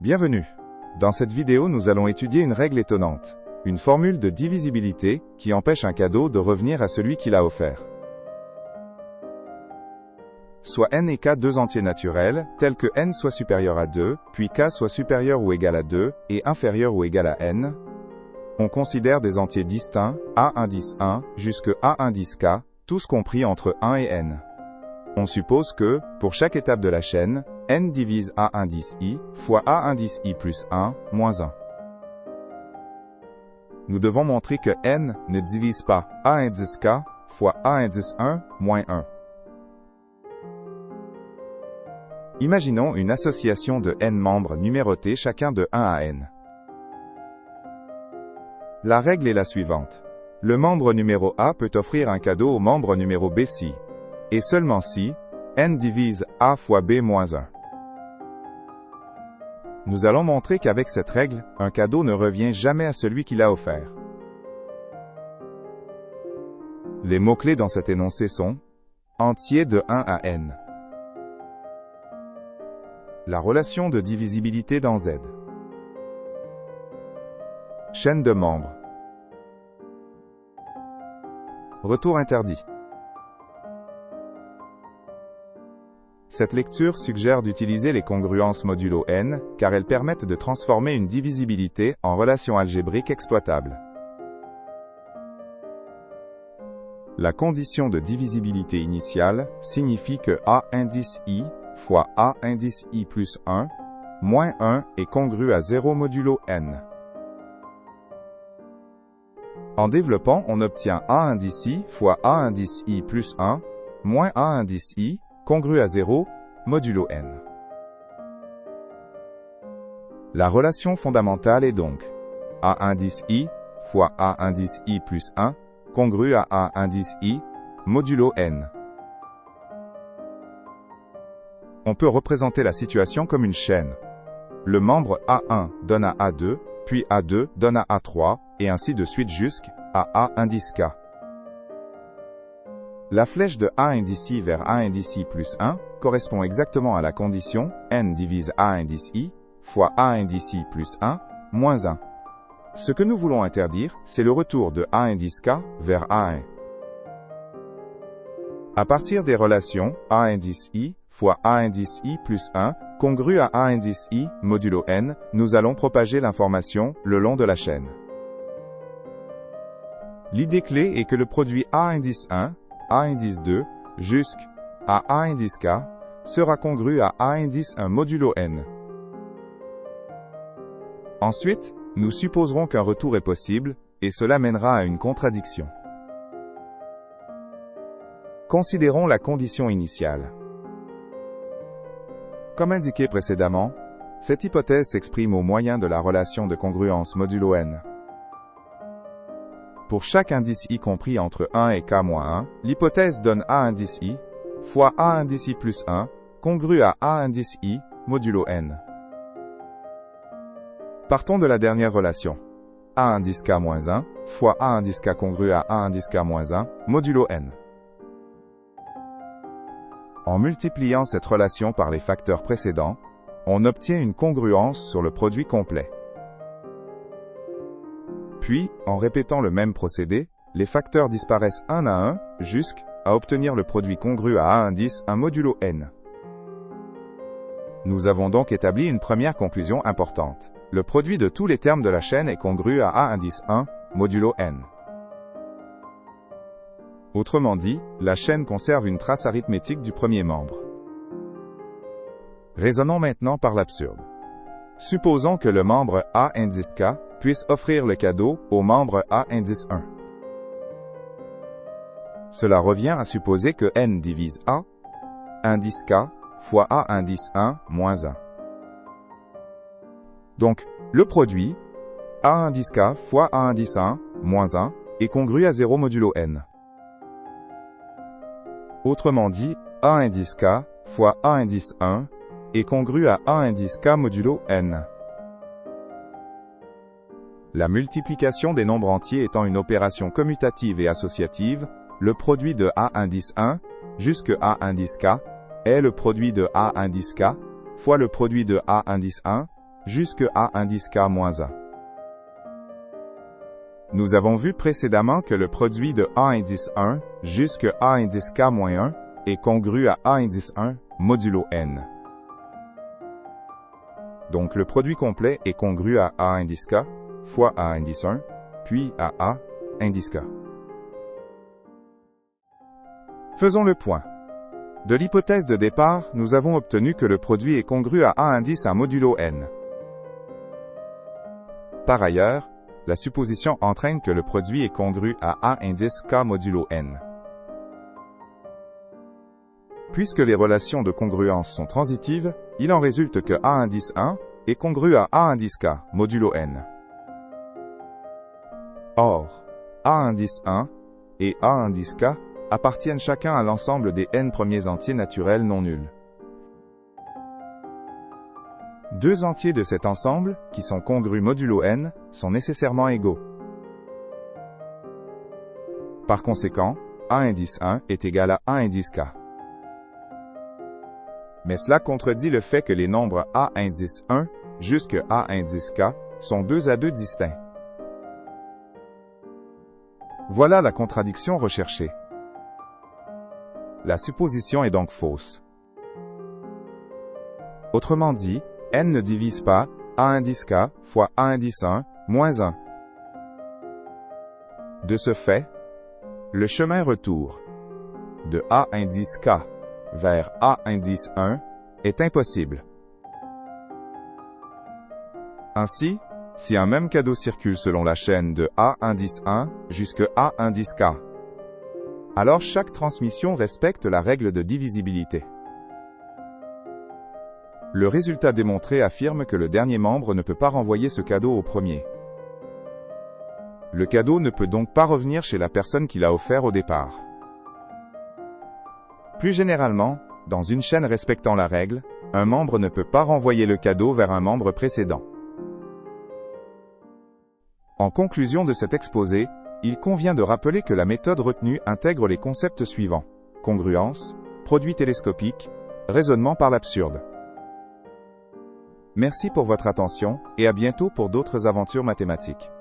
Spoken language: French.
Bienvenue. Dans cette vidéo, nous allons étudier une règle étonnante, une formule de divisibilité qui empêche un cadeau de revenir à celui qui l'a offert. Soit n et k deux entiers naturels, tels que n soit supérieur à 2, puis k soit supérieur ou égal à 2, et inférieur ou égal à n. On considère des entiers distincts, a indice 1, jusque a indice k, tous compris entre 1 et n. On suppose que, pour chaque étape de la chaîne, n divise a indice i, fois a indice i plus 1, moins 1. Nous devons montrer que n ne divise pas a indice k, fois a indice 1, moins 1. Imaginons une association de n membres numérotés chacun de 1 à n. La règle est la suivante. Le membre numéro A peut offrir un cadeau au membre numéro B si, et seulement si, n divise a fois b moins 1. Nous allons montrer qu'avec cette règle, un cadeau ne revient jamais à celui qui l'a offert. Les mots-clés dans cet énoncé sont entier de 1 à n. La relation de divisibilité dans Z. Chaîne de membres. Retour interdit. Cette lecture suggère d'utiliser les congruences modulo n, car elles permettent de transformer une divisibilité en relation algébrique exploitable. La condition de divisibilité initiale signifie que a indice i fois a indice i plus 1, moins 1 est congru à 0 modulo n. En développant, on obtient a indice i fois a indice i plus 1, moins a indice i, congru à 0, modulo n. La relation fondamentale est donc a indice i fois a indice i plus 1, congru à a indice i, modulo n. On peut représenter la situation comme une chaîne. Le membre A1 donne à A2, puis A2 donne à A3, et ainsi de suite jusqu'à A indice K. La flèche de A indice I vers A indice I plus 1 correspond exactement à la condition n divise A indice I fois A indice I plus 1, moins 1. Ce que nous voulons interdire, c'est le retour de A indice K vers A1. À partir des relations A indice I fois A indice I plus 1, congru à A indice I, modulo n, nous allons propager l'information le long de la chaîne. L'idée clé est que le produit A indice 1, A indice 2, jusqu'à A indice K, sera congru à A indice 1 modulo n. Ensuite, nous supposerons qu'un retour est possible, et cela mènera à une contradiction. Considérons la condition initiale. Comme indiqué précédemment, cette hypothèse s'exprime au moyen de la relation de congruence modulo n. Pour chaque indice i compris entre 1 et k-1, l'hypothèse donne a indice i, fois a indice i plus 1, congru à a indice i, modulo n. Partons de la dernière relation. A indice k-1, fois a indice k congru à a indice k-1, modulo n. En multipliant cette relation par les facteurs précédents, on obtient une congruence sur le produit complet. Puis, en répétant le même procédé, les facteurs disparaissent un à un, jusqu'à obtenir le produit congru à A indice 1 modulo n. Nous avons donc établi une première conclusion importante. Le produit de tous les termes de la chaîne est congru à A indice 1 modulo n. Autrement dit, la chaîne conserve une trace arithmétique du premier membre. Raisonnons maintenant par l'absurde. Supposons que le membre A indice K puisse offrir le cadeau au membre A indice 1. Cela revient à supposer que n divise A, indice K, fois A indice 1, moins 1. Donc, le produit, A indice K fois A indice 1, moins 1, est congru à 0 modulo n. Autrement dit, A indice K fois A indice 1 est congru à A indice K modulo n. La multiplication des nombres entiers étant une opération commutative et associative, le produit de A indice 1 jusqu'à A indice K est le produit de A indice K fois le produit de A indice 1 jusque A indice K moins 1. Nous avons vu précédemment que le produit de A indice 1 jusque A indice K moins 1 est congru à A indice 1 modulo n. Donc le produit complet est congru à A indice K fois A indice 1, puis à A indice K. Faisons le point. De l'hypothèse de départ, nous avons obtenu que le produit est congru à A indice 1 modulo n. Par ailleurs, la supposition entraîne que le produit est congru à A indice K modulo n. Puisque les relations de congruence sont transitives, il en résulte que A indice 1 est congru à A indice K modulo n. Or, A indice 1 et A indice K appartiennent chacun à l'ensemble des n premiers entiers naturels non nuls. Deux entiers de cet ensemble, qui sont congrus modulo n, sont nécessairement égaux. Par conséquent, A indice 1 est égal à A indice K. Mais cela contredit le fait que les nombres A indice 1 jusque A indice K sont 2 à 2 distincts. Voilà la contradiction recherchée. La supposition est donc fausse. Autrement dit, n ne divise pas A indice K fois A indice 1 moins 1. De ce fait, le chemin retour de A indice K vers A indice 1 est impossible. Ainsi, si un même cadeau circule selon la chaîne de A indice 1 jusque A indice K, alors chaque transmission respecte la règle de divisibilité. Le résultat démontré affirme que le dernier membre ne peut pas renvoyer ce cadeau au premier. Le cadeau ne peut donc pas revenir chez la personne qui l'a offert au départ. Plus généralement, dans une chaîne respectant la règle, un membre ne peut pas renvoyer le cadeau vers un membre précédent. En conclusion de cet exposé, il convient de rappeler que la méthode retenue intègre les concepts suivants: congruence, produit télescopique, raisonnement par l'absurde. Merci pour votre attention et à bientôt pour d'autres aventures mathématiques.